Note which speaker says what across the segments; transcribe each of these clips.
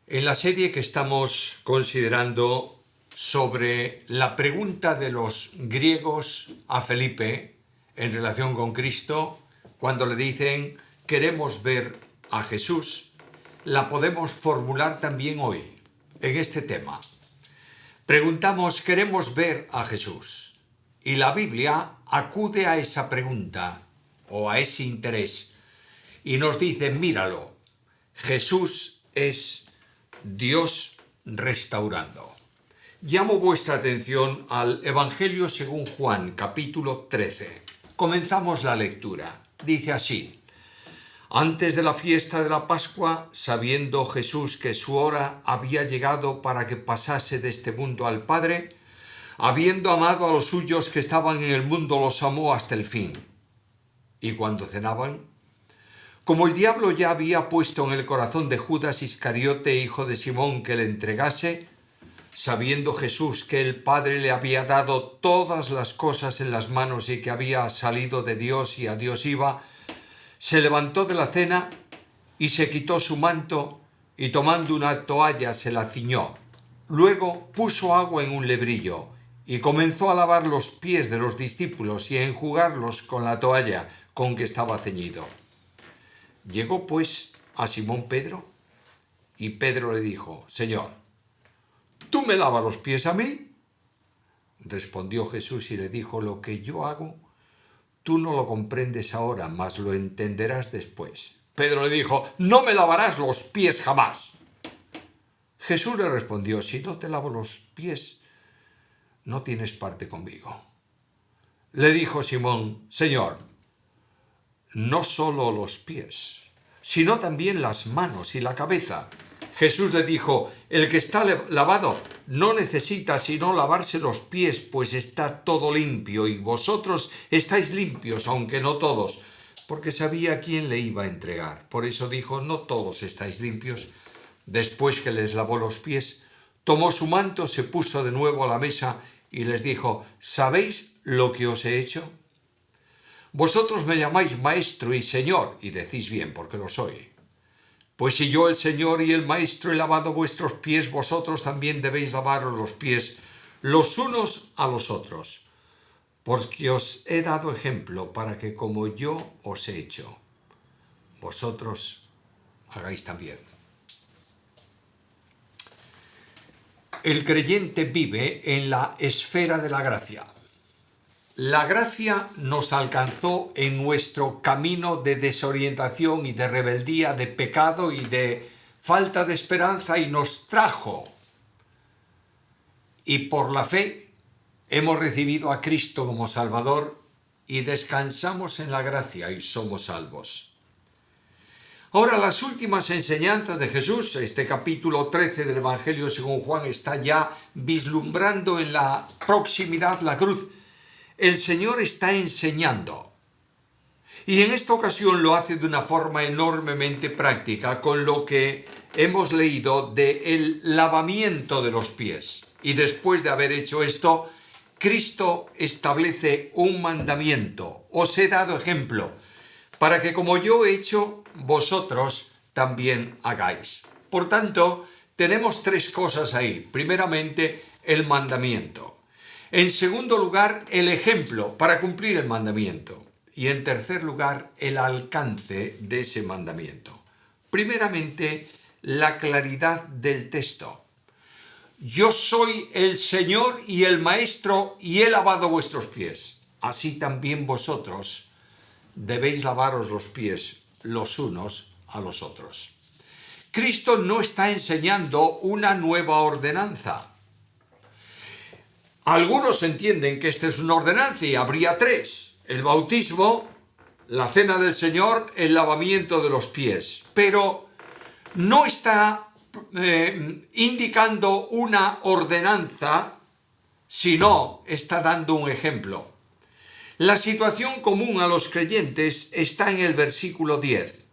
Speaker 1: En la serie que estamos considerando sobre la pregunta de los griegos a Felipe en relación con Cristo, cuando le dicen queremos ver a Jesús, la podemos formular también hoy en este tema. Preguntamos, ¿queremos ver a Jesús? Y la Biblia acude a esa pregunta o a ese interés y nos dice, míralo, Jesús es Dios restaurando. Llamo vuestra atención al Evangelio según Juan, capítulo 13. Comenzamos la lectura. Dice así: Antes de la fiesta de la Pascua, sabiendo Jesús que su hora había llegado para que pasase de este mundo al Padre, habiendo amado a los suyos que estaban en el mundo, los amó hasta el fin. Y cuando cenaban, como el diablo ya había puesto en el corazón de Judas Iscariote, hijo de Simón, que le entregase, sabiendo Jesús que el Padre le había dado todas las cosas en las manos y que había salido de Dios y a Dios iba, se levantó de la cena y se quitó su manto y tomando una toalla se la ciñó. Luego puso agua en un lebrillo y comenzó a lavar los pies de los discípulos y a enjugarlos con la toalla con que estaba ceñido. Llegó pues a Simón Pedro y Pedro le dijo: Señor, ¿tú me lavas los pies a mí? Respondió Jesús y le dijo: Lo que yo hago, tú no lo comprendes ahora, mas lo entenderás después. Pedro le dijo: No me lavarás los pies jamás. Jesús le respondió: Si no te lavo los pies, no tienes parte conmigo. Le dijo Simón: Señor, no solo los pies, sino también las manos y la cabeza. Jesús le dijo: El que está lavado no necesita sino lavarse los pies, pues está todo limpio, y vosotros estáis limpios, aunque no todos, porque sabía a quién le iba a entregar. Por eso dijo: No todos estáis limpios. Después que les lavó los pies, tomó su manto, se puso de nuevo a la mesa y les dijo: ¿Sabéis lo que os he hecho? Vosotros me llamáis Maestro y Señor, y decís bien, porque lo soy. Pues si yo, el Señor y el Maestro, he lavado vuestros pies, vosotros también debéis lavaros los pies los unos a los otros, porque os he dado ejemplo para que como yo os he hecho, vosotros hagáis también. El creyente vive en la esfera de la gracia. La gracia nos alcanzó en nuestro camino de desorientación y de rebeldía, de pecado y de falta de esperanza, y nos trajo. Y por la fe hemos recibido a Cristo como Salvador y descansamos en la gracia y somos salvos. Ahora, las últimas enseñanzas de Jesús, este capítulo 13 del Evangelio según Juan, está ya vislumbrando en la proximidad la cruz. El Señor está enseñando, y en esta ocasión lo hace de una forma enormemente práctica, con lo que hemos leído del lavamiento de los pies. Y después de haber hecho esto, Cristo establece un mandamiento: os he dado ejemplo, para que como yo he hecho, vosotros también hagáis. Por tanto, tenemos tres cosas ahí. Primeramente, el mandamiento. En segundo lugar, el ejemplo para cumplir el mandamiento. Y en tercer lugar, el alcance de ese mandamiento. Primeramente, la claridad del texto. Yo soy el Señor y el Maestro y he lavado vuestros pies. Así también vosotros debéis lavaros los pies los unos a los otros. Cristo no está enseñando una nueva ordenanza. Algunos entienden que esta es una ordenanza y habría tres: el bautismo, la cena del Señor, el lavamiento de los pies. Pero no está indicando una ordenanza, sino está dando un ejemplo. La situación común a los creyentes está en el versículo 10.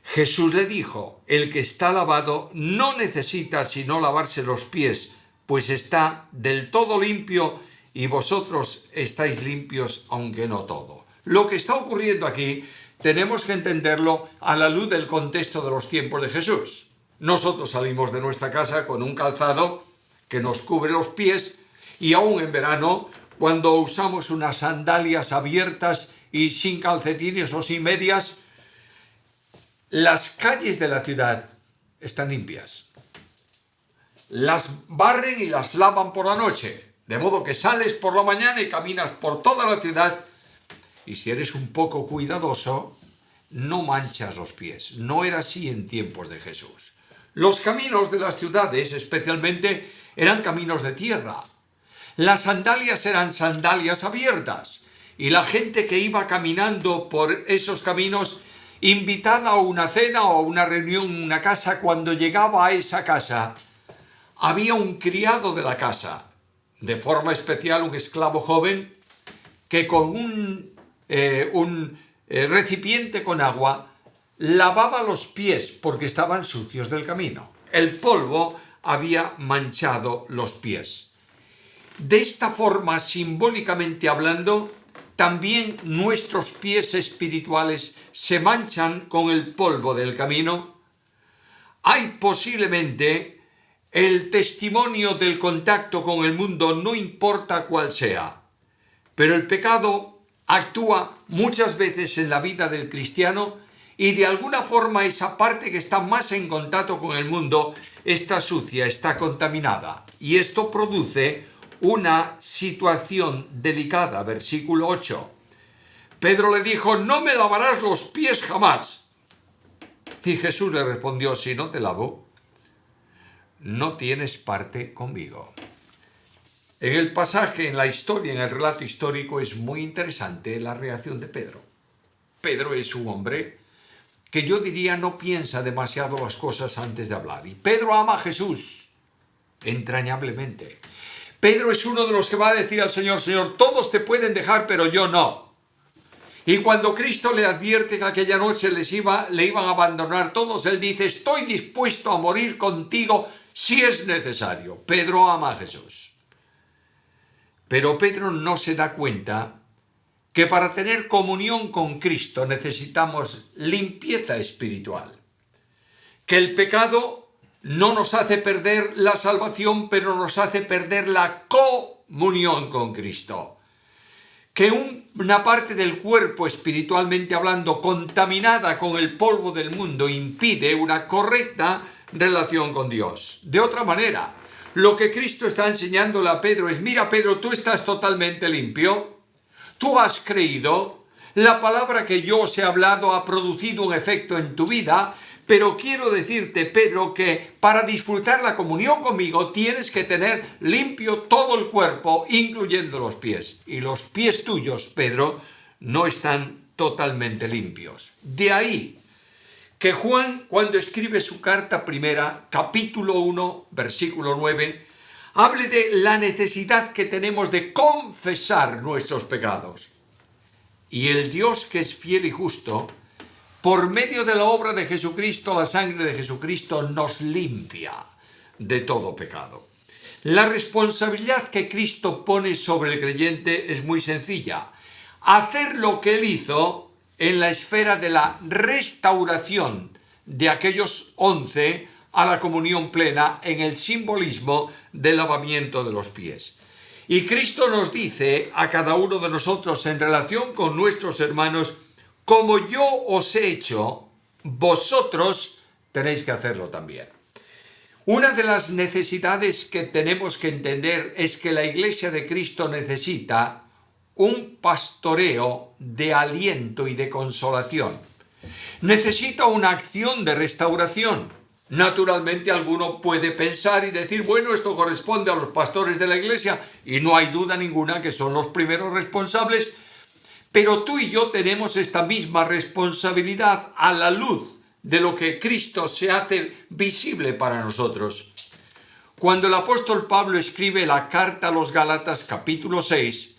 Speaker 1: Jesús le dijo: El que está lavado no necesita sino lavarse los pies, pues está del todo limpio, y vosotros estáis limpios, aunque no todo. Lo que está ocurriendo aquí tenemos que entenderlo a la luz del contexto de los tiempos de Jesús. Nosotros salimos de nuestra casa con un calzado que nos cubre los pies y aún en verano, cuando usamos unas sandalias abiertas y sin calcetines o sin medias, las calles de la ciudad están limpias. Las barren y las lavan por la noche, de modo que sales por la mañana y caminas por toda la ciudad y si eres un poco cuidadoso, no manchas los pies. No era así en tiempos de Jesús. Los caminos de las ciudades, especialmente, eran caminos de tierra. Las sandalias eran sandalias abiertas y la gente que iba caminando por esos caminos, invitada a una cena o a una reunión en una casa, cuando llegaba a esa casa, había un criado de la casa, de forma especial un esclavo joven, que con un recipiente con agua lavaba los pies porque estaban sucios del camino. El polvo había manchado los pies. De esta forma, simbólicamente hablando, también nuestros pies espirituales se manchan con el polvo del camino. Hay posiblemente el testimonio del contacto con el mundo, no importa cuál sea, pero el pecado actúa muchas veces en la vida del cristiano y de alguna forma esa parte que está más en contacto con el mundo está sucia, está contaminada. Y esto produce una situación delicada. Versículo 8. Pedro le dijo: no me lavarás los pies jamás. Y Jesús le respondió: si no te lavo, no tienes parte conmigo. En el pasaje, en la historia, en el relato histórico, es muy interesante la reacción de Pedro. Pedro es un hombre que yo diría no piensa demasiado las cosas antes de hablar. Y Pedro ama a Jesús entrañablemente. Pedro es uno de los que va a decir al Señor: Señor, todos te pueden dejar, pero yo no. Y cuando Cristo le advierte que aquella noche le iban a abandonar todos, él dice: estoy dispuesto a morir contigo si es necesario. Pedro ama a Jesús. Pero Pedro no se da cuenta que para tener comunión con Cristo necesitamos limpieza espiritual. Que el pecado no nos hace perder la salvación, pero nos hace perder la comunión con Cristo. Que una parte del cuerpo, espiritualmente hablando, contaminada con el polvo del mundo, impide una correcta relación con Dios. De otra manera, lo que Cristo está enseñándole a Pedro es: mira, Pedro, tú estás totalmente limpio, tú has creído, la palabra que yo os he hablado ha producido un efecto en tu vida, pero quiero decirte, Pedro, que para disfrutar la comunión conmigo tienes que tener limpio todo el cuerpo, incluyendo los pies. Y los pies tuyos, Pedro, no están totalmente limpios. De ahí que Juan, cuando escribe su carta primera, capítulo 1, versículo 9, hable de la necesidad que tenemos de confesar nuestros pecados. Y el Dios que es fiel y justo, por medio de la obra de Jesucristo, la sangre de Jesucristo, nos limpia de todo pecado. La responsabilidad que Cristo pone sobre el creyente es muy sencilla: hacer lo que Él hizo en la esfera de la restauración de aquellos 11 a la comunión plena, en el simbolismo del lavamiento de los pies. Y Cristo nos dice a cada uno de nosotros en relación con nuestros hermanos: como yo os he hecho, vosotros tenéis que hacerlo también. Una de las necesidades que tenemos que entender es que la Iglesia de Cristo necesita un pastoreo de aliento y de consolación. Necesita una acción de restauración. Naturalmente, alguno puede pensar y decir: bueno, esto corresponde a los pastores de la Iglesia, y no hay duda ninguna que son los primeros responsables, pero tú y yo tenemos esta misma responsabilidad a la luz de lo que Cristo se hace visible para nosotros. Cuando el apóstol Pablo escribe la carta a los Gálatas, capítulo 6,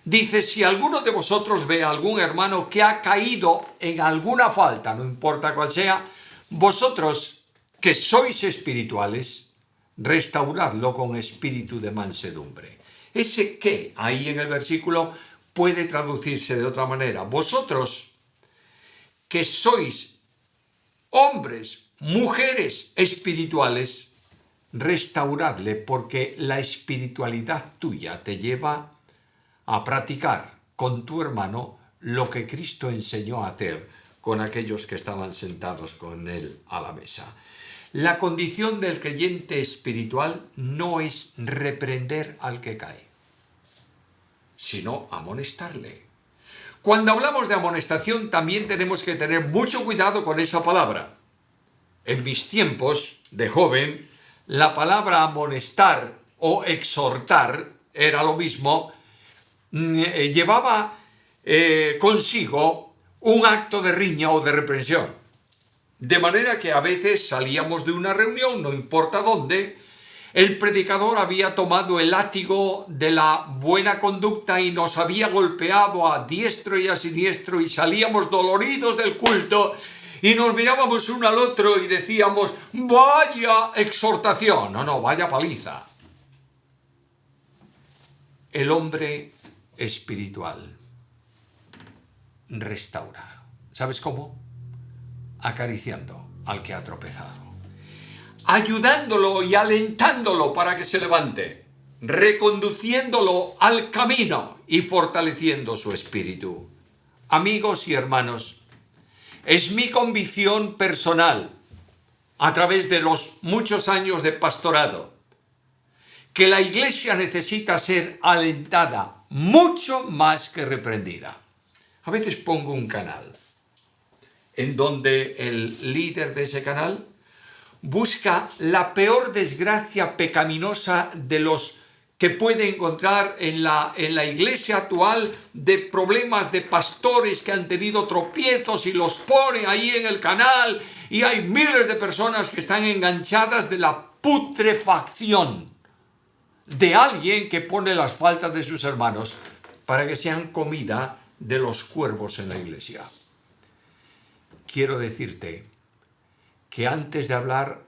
Speaker 1: dice: si alguno de vosotros ve a algún hermano que ha caído en alguna falta, no importa cuál sea, vosotros que sois espirituales, restauradlo con espíritu de mansedumbre. Ese que ahí en el versículo puede traducirse de otra manera: vosotros que sois hombres, mujeres espirituales, restauradle, porque la espiritualidad tuya te lleva a practicar con tu hermano lo que Cristo enseñó a hacer con aquellos que estaban sentados con él a la mesa. La condición del creyente espiritual no es reprender al que cae, sino amonestarle. Cuando hablamos de amonestación también tenemos que tener mucho cuidado con esa palabra. En mis tiempos de joven, la palabra amonestar o exhortar era lo mismo, llevaba consigo un acto de riña o de reprensión. De manera que a veces salíamos de una reunión, no importa dónde, el predicador había tomado el látigo de la buena conducta y nos había golpeado a diestro y a siniestro y salíamos doloridos del culto y nos mirábamos uno al otro y decíamos, vaya exhortación, no, vaya paliza. El hombre espiritual restaura. ¿Sabes cómo? Acariciando al que ha tropezado, ayudándolo y alentándolo para que se levante, reconduciéndolo al camino y fortaleciendo su espíritu. Amigos y hermanos, es mi convicción personal, a través de los muchos años de pastorado, que la iglesia necesita ser alentada mucho más que reprendida. A veces pongo un canal en donde el líder de ese canal busca la peor desgracia pecaminosa de los que puede encontrar en la iglesia actual, de problemas de pastores que han tenido tropiezos y los pone ahí en el canal, y hay miles de personas que están enganchadas de la putrefacción de alguien que pone las faltas de sus hermanos para que sean comida de los cuervos en la iglesia. Quiero decirte que antes de hablar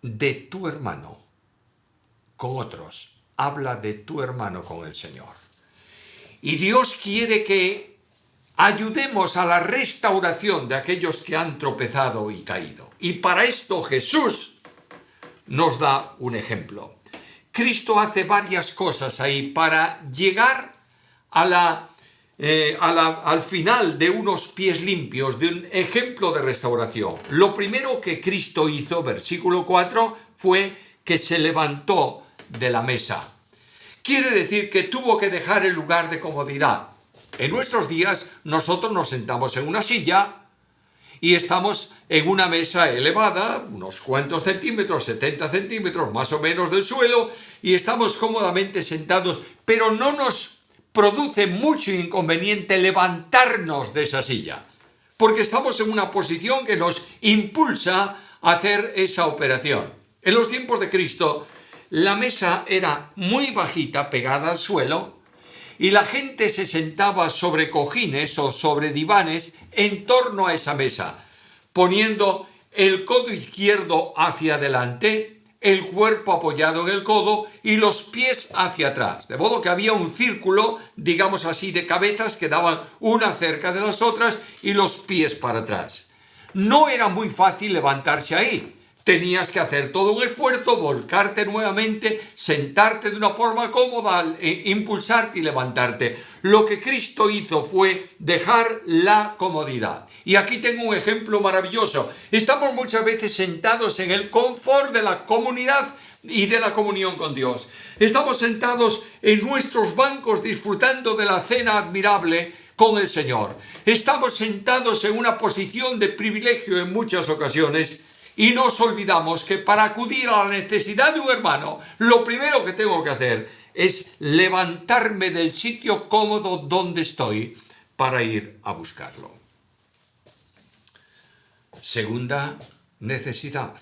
Speaker 1: de tu hermano con otros, habla de tu hermano con el Señor. Y Dios quiere que ayudemos a la restauración de aquellos que han tropezado y caído. Y para esto Jesús nos da un ejemplo. Cristo hace varias cosas ahí para llegar al final de unos pies limpios, de un ejemplo de restauración. Lo primero que Cristo hizo, versículo 4, fue que se levantó de la mesa. Quiere decir que tuvo que dejar el lugar de comodidad. En nuestros días nosotros nos sentamos en una silla y estamos en una mesa elevada, unos cuantos centímetros, 70 centímetros más o menos del suelo, y estamos cómodamente sentados, pero no nos produce mucho inconveniente levantarnos de esa silla, porque estamos en una posición que nos impulsa a hacer esa operación. En los tiempos de Cristo, la mesa era muy bajita, pegada al suelo, y la gente se sentaba sobre cojines o sobre divanes en torno a esa mesa, poniendo el codo izquierdo hacia adelante, el cuerpo apoyado en el codo y los pies hacia atrás. De modo que había un círculo, digamos así, de cabezas que daban una cerca de las otras y los pies para atrás. No era muy fácil levantarse ahí. Tenías que hacer todo un esfuerzo, volcarte nuevamente, sentarte de una forma cómoda, impulsarte y levantarte. Lo que Cristo hizo fue dejar la comodidad. Y aquí tengo un ejemplo maravilloso. Estamos muchas veces sentados en el confort de la comunidad y de la comunión con Dios. Estamos sentados en nuestros bancos disfrutando de la cena admirable con el Señor. Estamos sentados en una posición de privilegio en muchas ocasiones. Y nos olvidamos que para acudir a la necesidad de un hermano, lo primero que tengo que hacer es levantarme del sitio cómodo donde estoy para ir a buscarlo. Segunda necesidad,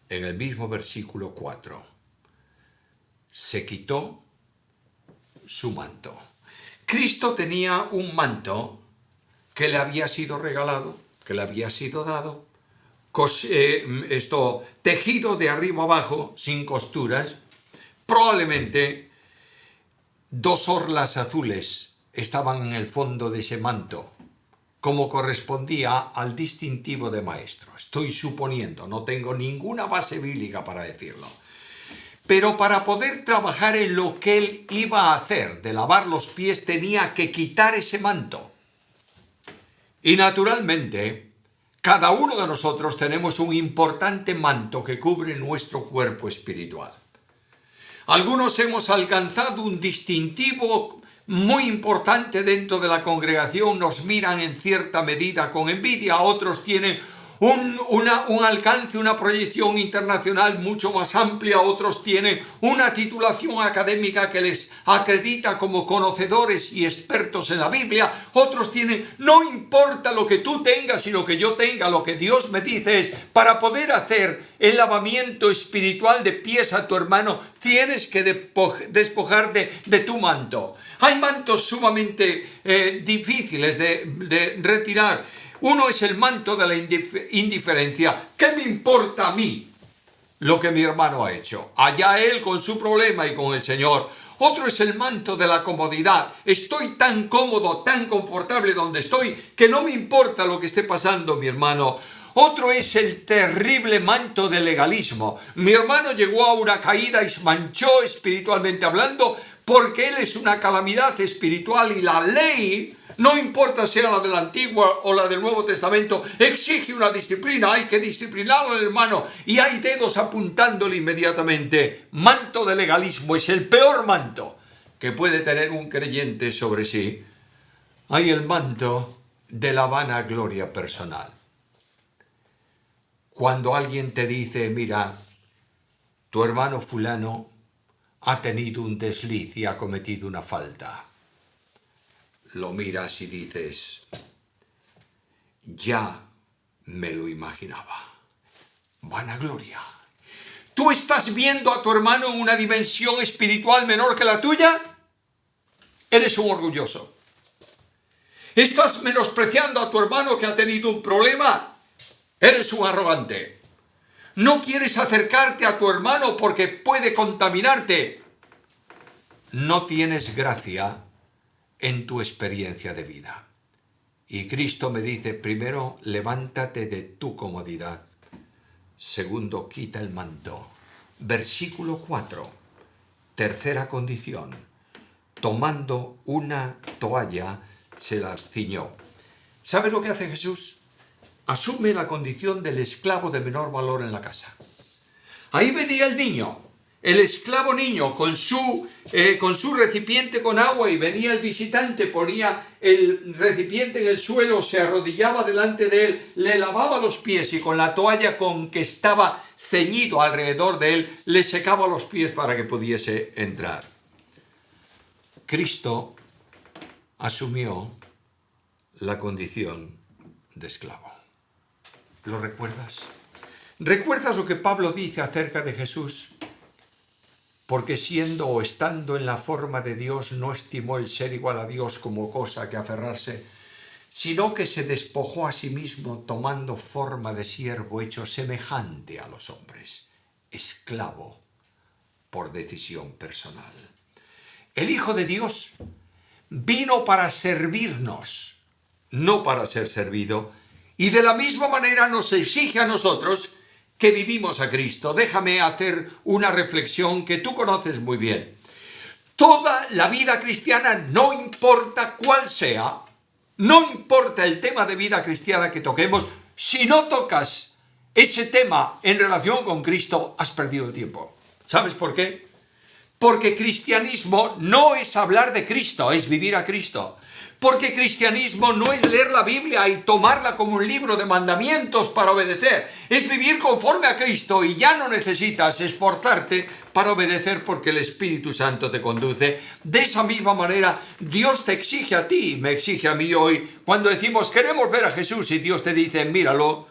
Speaker 1: en el mismo versículo 4. Se quitó su manto. Cristo tenía un manto que le había sido regalado, que le había sido dado, tejido de arriba abajo, sin costuras. Probablemente 2 orlas azules estaban en el fondo de ese manto, como correspondía al distintivo de maestro. Estoy suponiendo, no tengo ninguna base bíblica para decirlo. Pero para poder trabajar en lo que él iba a hacer, de lavar los pies, tenía que quitar ese manto. Y naturalmente, cada uno de nosotros tenemos un importante manto que cubre nuestro cuerpo espiritual. Algunos hemos alcanzado un distintivo muy importante dentro de la congregación, nos miran en cierta medida con envidia, otros tienen un alcance, una proyección internacional mucho más amplia, otros tienen una titulación académica que les acredita como conocedores y expertos en la Biblia, otros tienen, no importa lo que tú tengas, sino que yo tenga, lo que Dios me dice es, para poder hacer el lavamiento espiritual de pies a tu hermano, tienes que despojarte de tu manto. Hay mantos sumamente difíciles de retirar. Uno es el manto de la indiferencia. ¿Qué me importa a mí lo que mi hermano ha hecho? Allá él con su problema y con el Señor. Otro es el manto de la comodidad. Estoy tan cómodo, tan confortable donde estoy, que no me importa lo que esté pasando, mi hermano. Otro es el terrible manto del legalismo. Mi hermano llegó a una caída y se manchó espiritualmente hablando porque él es una calamidad espiritual y la ley, no importa sea la del Antiguo o la del Nuevo Testamento, exige una disciplina, hay que disciplinar al hermano y hay dedos apuntándole inmediatamente. Manto de legalismo es el peor manto que puede tener un creyente sobre sí. Hay el manto de la vanagloria personal. Cuando alguien te dice, mira, tu hermano fulano ha tenido un desliz y ha cometido una falta, lo miras y dices, ya me lo imaginaba. Vanagloria. ¿Tú estás viendo a tu hermano en una dimensión espiritual menor que la tuya? Eres un orgulloso. ¿Estás menospreciando a tu hermano que ha tenido un problema? Eres un arrogante. ¿No quieres acercarte a tu hermano porque puede contaminarte? No tienes gracia en tu experiencia de vida. Y Cristo me dice, primero, levántate de tu comodidad. Segundo, quita el manto. Versículo 4. Tercera condición. Tomando una toalla, se la ciñó. ¿Sabes lo que hace Jesús? Asume la condición del esclavo de menor valor en la casa. Ahí venía el niño, el esclavo niño, con su recipiente con agua, y venía el visitante, ponía el recipiente en el suelo, se arrodillaba delante de él, le lavaba los pies y con la toalla con que estaba ceñido alrededor de él, le secaba los pies para que pudiese entrar. Cristo asumió la condición de esclavo. ¿Lo recuerdas? ¿Recuerdas lo que Pablo dice acerca de Jesús? Porque siendo o estando en la forma de Dios, no estimó el ser igual a Dios como cosa que aferrarse, sino que se despojó a sí mismo, tomando forma de siervo, hecho semejante a los hombres, esclavo por decisión personal. El Hijo de Dios vino para servirnos, no para ser servido, y de la misma manera nos exige a nosotros que vivimos a Cristo. Déjame hacer una reflexión que tú conoces muy bien. Toda la vida cristiana, no importa cuál sea, no importa el tema de vida cristiana que toquemos, si no tocas ese tema en relación con Cristo, has perdido el tiempo. ¿Sabes por qué? Porque cristianismo no es hablar de Cristo, es vivir a Cristo. Porque cristianismo no es leer la Biblia y tomarla como un libro de mandamientos para obedecer. Es vivir conforme a Cristo y ya no necesitas esforzarte para obedecer porque el Espíritu Santo te conduce. De esa misma manera, Dios te exige a ti y me exige a mí hoy. Cuando decimos queremos ver a Jesús y Dios te dice míralo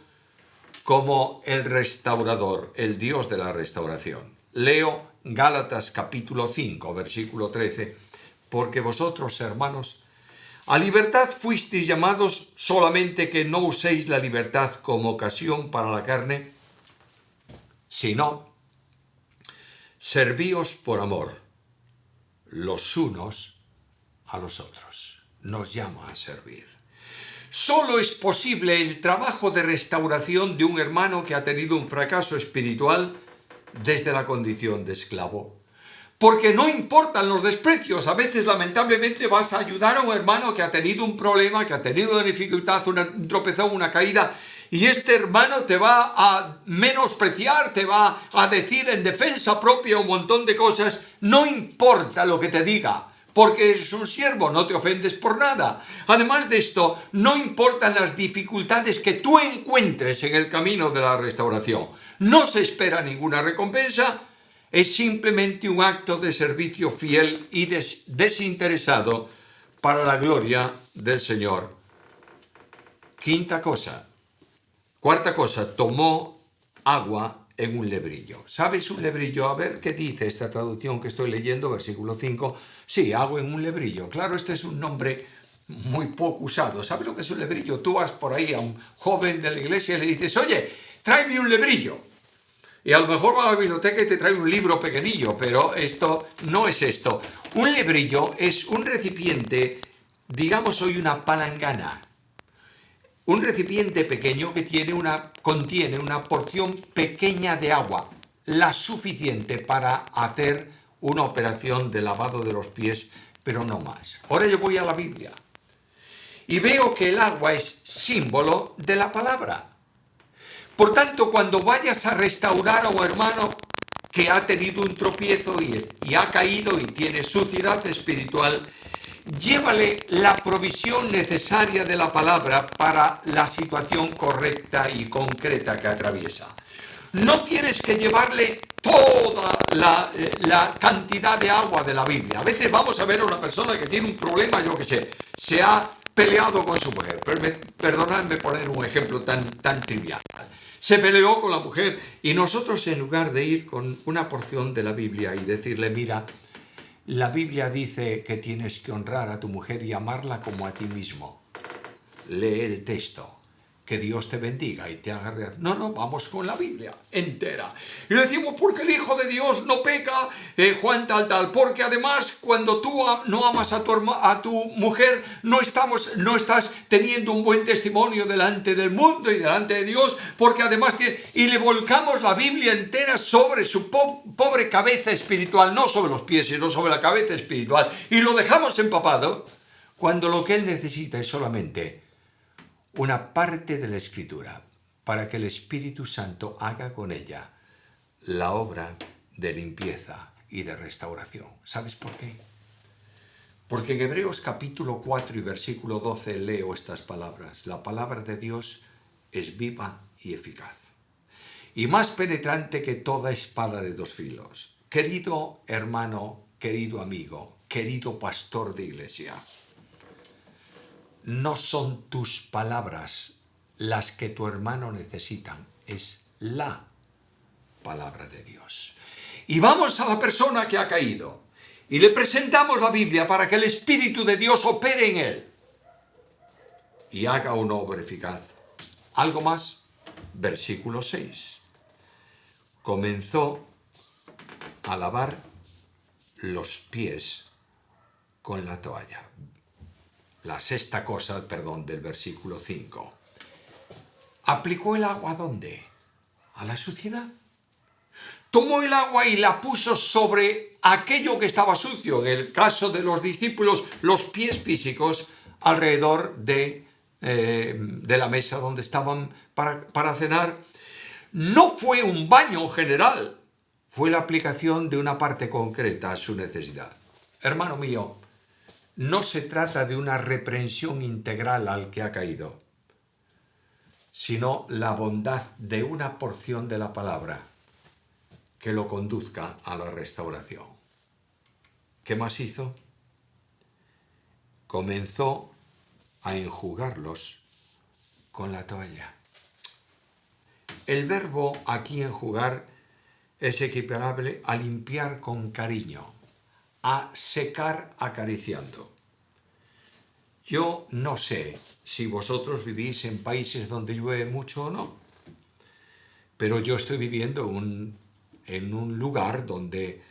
Speaker 1: como el restaurador, el Dios de la restauración. Leo Gálatas capítulo 5, versículo 13. Porque vosotros, hermanos, a libertad fuisteis llamados, solamente que no uséis la libertad como ocasión para la carne, sino servíos por amor los unos a los otros. Nos llama a servir. Solo es posible el trabajo de restauración de un hermano que ha tenido un fracaso espiritual desde la condición de esclavo. Porque no importan los desprecios. A veces, lamentablemente, vas a ayudar a un hermano que ha tenido un problema, que ha tenido una dificultad, un tropezón, una caída, y este hermano te va a menospreciar, te va a decir en defensa propia un montón de cosas. No importa lo que te diga, porque es un siervo, no te ofendes por nada. Además de esto, no importan las dificultades que tú encuentres en el camino de la restauración. No se espera ninguna recompensa. Es simplemente un acto de servicio fiel y desinteresado para la gloria del Señor. Cuarta cosa, tomó agua en un lebrillo. ¿Sabes un lebrillo? A ver qué dice esta traducción que estoy leyendo, versículo 5. Sí, agua en un lebrillo. Claro, este es un nombre muy poco usado. ¿Sabes lo que es un lebrillo? Tú vas por ahí a un joven de la iglesia y le dices, oye, tráeme un lebrillo. Y a lo mejor va a la biblioteca y te trae un libro pequeñillo, pero esto no es esto. Un lebrillo es un recipiente, digamos hoy una palangana. Un recipiente pequeño que contiene una porción pequeña de agua, la suficiente para hacer una operación de lavado de los pies, pero no más. Ahora yo voy a la Biblia y veo que el agua es símbolo de la palabra. Por tanto, cuando vayas a restaurar a un hermano que ha tenido un tropiezo y ha caído y tiene suciedad espiritual, llévale la provisión necesaria de la palabra para la situación correcta y concreta que atraviesa. No tienes que llevarle toda la cantidad de agua de la Biblia. A veces vamos a ver a una persona que tiene un problema, yo qué sé, se ha peleado con su mujer. Perdonadme poner un ejemplo tan trivial. Se peleó con la mujer y nosotros, en lugar de ir con una porción de la Biblia y decirle, mira, la Biblia dice que tienes que honrar a tu mujer y amarla como a ti mismo. Lee el texto. Que Dios te bendiga y te haga real. No, vamos con la Biblia entera. Y le decimos, porque el Hijo de Dios no peca, Juan tal. Porque además, cuando tú no amas a tu mujer, no estás teniendo un buen testimonio delante del mundo y delante de Dios. Porque además, y le volcamos la Biblia entera sobre su pobre cabeza espiritual, no sobre los pies, sino sobre la cabeza espiritual. Y lo dejamos empapado, cuando lo que él necesita es solamente una parte de la Escritura para que el Espíritu Santo haga con ella la obra de limpieza y de restauración. ¿Sabes por qué? Porque en Hebreos capítulo 4 y versículo 12 leo estas palabras. La palabra de Dios es viva y eficaz, y más penetrante que toda espada de dos filos. Querido hermano, querido amigo, querido pastor de iglesia, no son tus palabras las que tu hermano necesita, es la palabra de Dios. Y vamos a la persona que ha caído y le presentamos la Biblia para que el Espíritu de Dios opere en él y haga una obra eficaz. Algo más, versículo 6. Comenzó a lavar los pies con la toalla. La sexta cosa, del versículo 5. ¿Aplicó el agua a dónde? A la suciedad. Tomó el agua y la puso sobre aquello que estaba sucio. En el caso de los discípulos, los pies físicos alrededor de la mesa donde estaban para cenar. No fue un baño general, fue la aplicación de una parte concreta a su necesidad. Hermano mío, no se trata de una reprensión integral al que ha caído, sino la bondad de una porción de la palabra que lo conduzca a la restauración. ¿Qué más hizo? Comenzó a enjugarlos con la toalla. El verbo aquí enjugar es equiparable a limpiar con cariño, a secar acariciando. Yo no sé si vosotros vivís en países donde llueve mucho o no, pero yo estoy viviendo en un lugar donde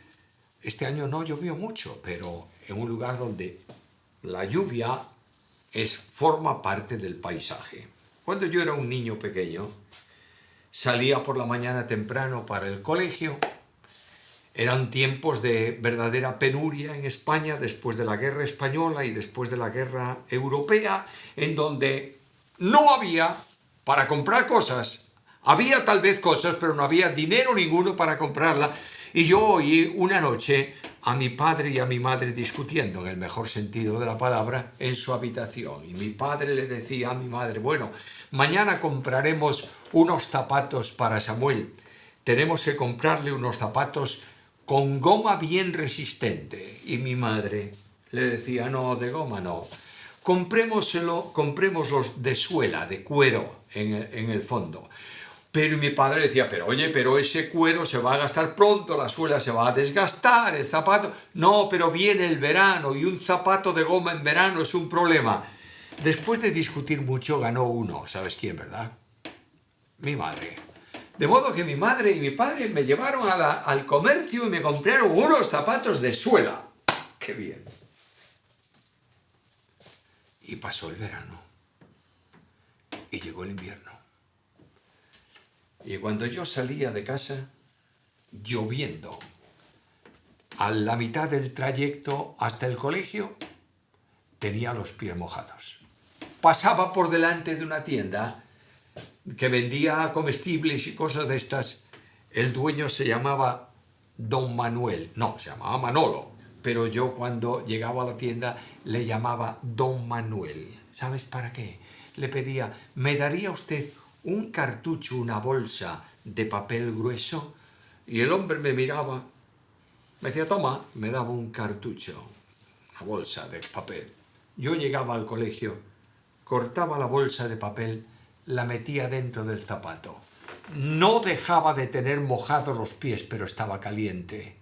Speaker 1: este año no llovió mucho, pero en un lugar donde la lluvia forma parte del paisaje. Cuando yo era un niño pequeño, salía por la mañana temprano para el colegio. Eran tiempos de verdadera penuria en España después de la guerra española y después de la guerra europea, en donde no había para comprar cosas. Había tal vez cosas, pero no había dinero ninguno para comprarla. Y yo oí una noche a mi padre y a mi madre discutiendo, en el mejor sentido de la palabra, en su habitación. Y mi padre le decía a mi madre, bueno, mañana compraremos unos zapatos para Samuel. Tenemos que comprarle unos zapatos con goma bien resistente. Y mi madre le decía, no, de goma no. Comprémoslos de suela, de cuero en el fondo. Pero mi padre decía, pero oye, pero ese cuero se va a gastar pronto, la suela se va a desgastar, el zapato... No, pero viene el verano y un zapato de goma en verano es un problema. Después de discutir mucho, ganó uno. ¿Sabes quién, verdad? Mi madre. De modo que mi madre y mi padre me llevaron al comercio y me compraron unos zapatos de suela. ¡Qué bien! Y pasó el verano. Y llegó el invierno. Y cuando yo salía de casa, lloviendo, a la mitad del trayecto hasta el colegio, tenía los pies mojados. Pasaba por delante de una tienda que vendía comestibles y cosas de estas. El dueño se llamaba Don Manuel. No, se llamaba Manolo. Pero yo cuando llegaba a la tienda le llamaba Don Manuel. ¿Sabes para qué? Le pedía, ¿me daría usted un cartucho, una bolsa de papel grueso? Y el hombre me miraba, me decía, toma, me daba un cartucho, una bolsa de papel. Yo llegaba al colegio, cortaba la bolsa de papel, la metía dentro del zapato. No dejaba de tener mojados los pies, pero estaba caliente.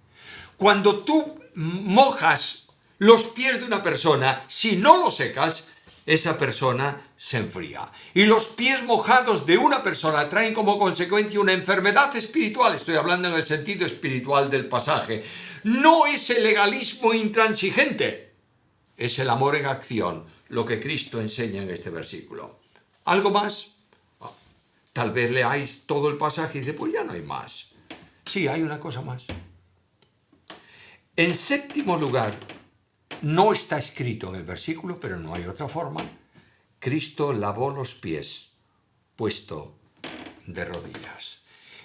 Speaker 1: Cuando tú mojas los pies de una persona, si no los secas, esa persona se enfría. Y los pies mojados de una persona traen como consecuencia una enfermedad espiritual. Estoy hablando en el sentido espiritual del pasaje. No es el legalismo intransigente, es el amor en acción, lo que Cristo enseña en este versículo. ¿Algo más? Tal vez leáis todo el pasaje y dice, pues ya no hay más. Sí, hay una cosa más. En séptimo lugar, no está escrito en el versículo, pero no hay otra forma. Cristo lavó los pies, puesto de rodillas.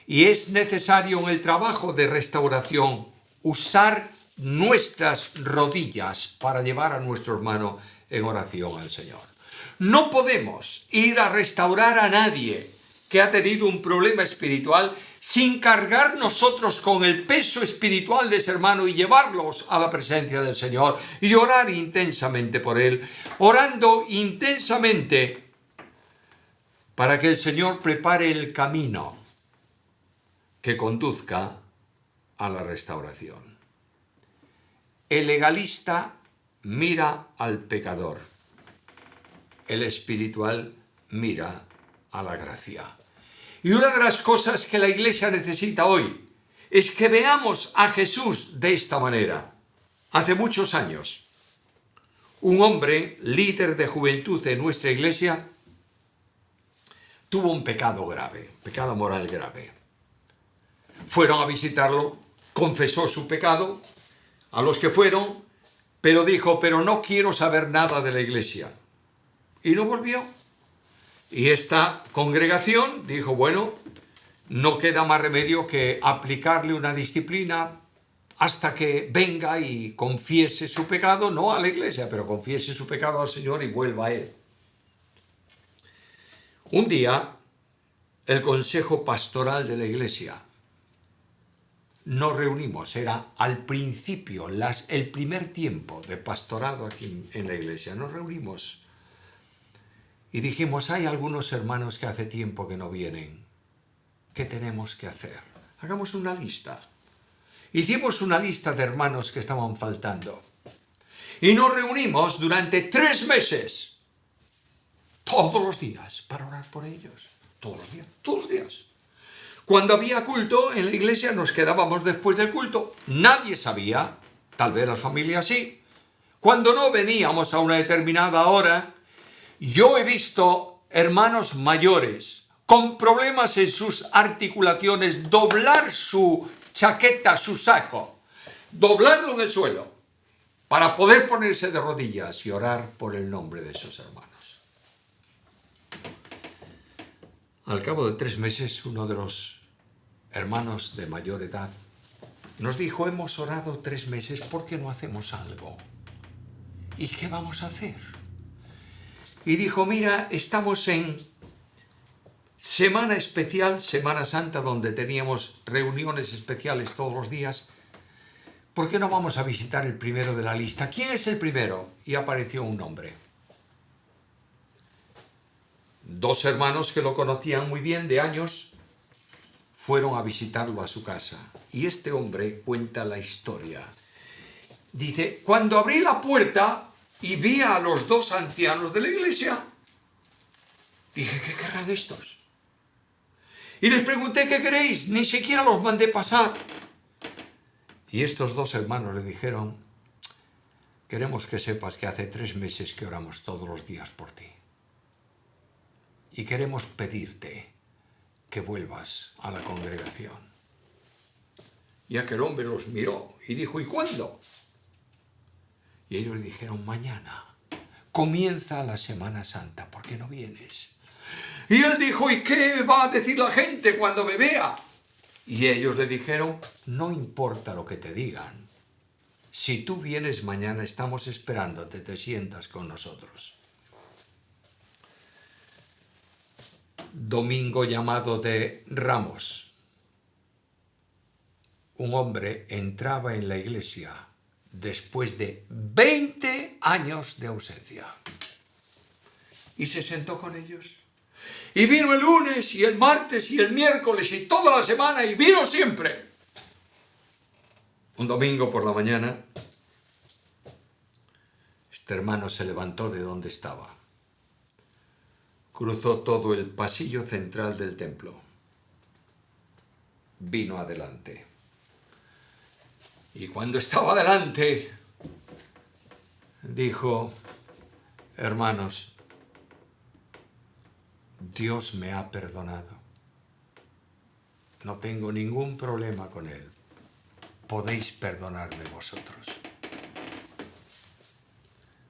Speaker 1: Y es necesario en el trabajo de restauración usar nuestras rodillas para llevar a nuestro hermano en oración al Señor. No podemos ir a restaurar a nadie que ha tenido un problema espiritual sin cargar nosotros con el peso espiritual de ese hermano y llevarlos a la presencia del Señor y orar intensamente por él, orando intensamente para que el Señor prepare el camino que conduzca a la restauración. El legalista mira al pecador, el espiritual mira a la gracia. Y una de las cosas que la Iglesia necesita hoy es que veamos a Jesús de esta manera. Hace muchos años, un hombre, líder de juventud en nuestra Iglesia, tuvo un pecado grave, pecado moral grave. Fueron a visitarlo, confesó su pecado a los que fueron, pero dijo, pero no quiero saber nada de la Iglesia. Y no volvió. Y esta congregación dijo, bueno, no queda más remedio que aplicarle una disciplina hasta que venga y confiese su pecado, no a la Iglesia, pero confiese su pecado al Señor y vuelva a Él. Un día, el Consejo Pastoral de la Iglesia nos reunimos, era al principio, el primer tiempo de pastorado aquí en la Iglesia, nos reunimos y dijimos, hay algunos hermanos que hace tiempo que no vienen. ¿Qué tenemos que hacer? Hagamos una lista. Hicimos una lista de hermanos que estaban faltando. Y nos reunimos durante 3 meses. Todos los días, para orar por ellos. Todos los días. Cuando había culto en la iglesia, nos quedábamos después del culto. Nadie sabía, tal vez las familias sí. Cuando no veníamos a una determinada hora, Yo he visto hermanos mayores con problemas en sus articulaciones doblar su chaqueta, su saco, doblarlo en el suelo para poder ponerse de rodillas y orar por el nombre de sus hermanos. Al cabo de 3 meses, uno de los hermanos de mayor edad nos dijo: hemos orado 3 meses, ¿por qué no hacemos algo? ¿Y qué vamos a hacer? Y dijo: mira, estamos en semana especial, Semana Santa, donde teníamos reuniones especiales todos los días. ¿Por qué no vamos a visitar el primero de la lista? ¿Quién es el primero? Y apareció un nombre. 2 hermanos que lo conocían muy bien de años fueron a visitarlo a su casa. Y este hombre cuenta la historia. Dice: cuando abrí la puerta y vi a los 2 ancianos de la iglesia, dije: ¿qué querrán estos? Y les pregunté: ¿qué queréis? Ni siquiera los mandé pasar. Y estos 2 hermanos le dijeron: queremos que sepas que hace 3 meses que oramos todos los días por ti. Y queremos pedirte que vuelvas a la congregación. Y aquel hombre los miró y dijo: ¿y cuándo? Y ellos le dijeron: mañana. Comienza la Semana Santa, ¿por qué no vienes? Y él dijo: ¿y qué va a decir la gente cuando me vea? Y ellos le dijeron: no importa lo que te digan. Si tú vienes mañana, estamos esperándote, te sientas con nosotros. Domingo llamado de Ramos. Un hombre entraba en la iglesia después de 20 años de ausencia. Y se sentó con ellos. Y vino el lunes y el martes y el miércoles y toda la semana, y vino siempre. Un domingo por la mañana, este hermano se levantó de donde estaba. Cruzó todo el pasillo central del templo. Vino adelante. Y cuando estaba adelante, dijo: hermanos, Dios me ha perdonado. No tengo ningún problema con Él. Podéis perdonarme vosotros.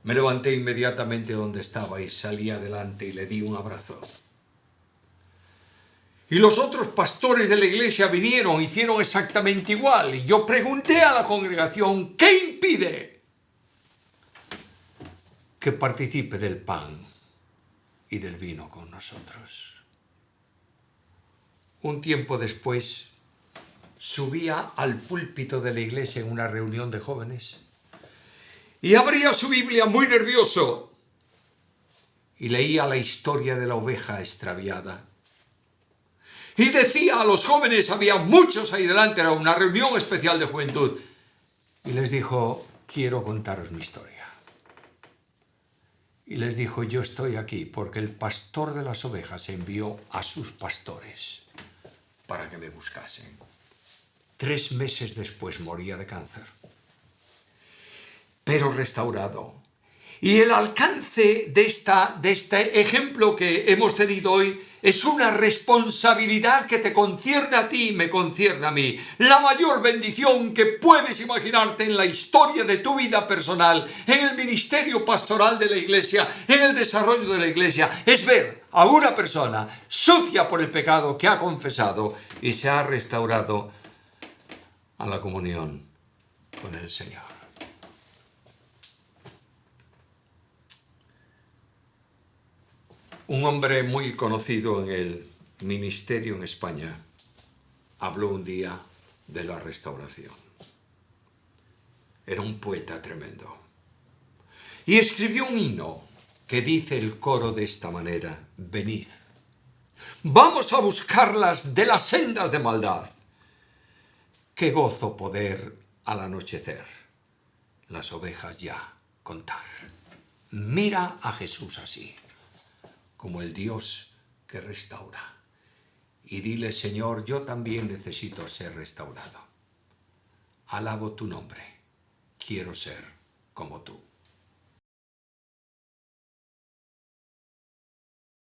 Speaker 1: Me levanté inmediatamente donde estaba y salí adelante y le di un abrazo. Y los otros pastores de la iglesia vinieron, hicieron exactamente igual. Y yo pregunté a la congregación: ¿qué impide que participe del pan y del vino con nosotros? Un tiempo después, subía al púlpito de la iglesia en una reunión de jóvenes y abría su Biblia muy nervioso y leía la historia de la oveja extraviada. Y decía a los jóvenes, había muchos ahí delante, era una reunión especial de juventud, y les dijo: quiero contaros mi historia. Y les dijo: yo estoy aquí porque el pastor de las ovejas envió a sus pastores para que me buscasen. 3 meses después moría de cáncer, pero restaurado. Y el alcance de este ejemplo que hemos tenido hoy es una responsabilidad que te concierne a ti y me concierne a mí. La mayor bendición que puedes imaginarte en la historia de tu vida personal, en el ministerio pastoral de la iglesia, en el desarrollo de la iglesia, es ver a una persona sucia por el pecado que ha confesado y se ha restaurado a la comunión con el Señor. Un hombre muy conocido en el ministerio en España habló un día de la restauración. Era un poeta tremendo. Y escribió un himno que dice el coro de esta manera: venid, vamos a buscarlas de las sendas de maldad. Qué gozo poder al anochecer las ovejas ya contar. Mira a Jesús así, como el Dios que restaura. Y dile: Señor, yo también necesito ser restaurado. Alabo tu nombre. Quiero ser como tú.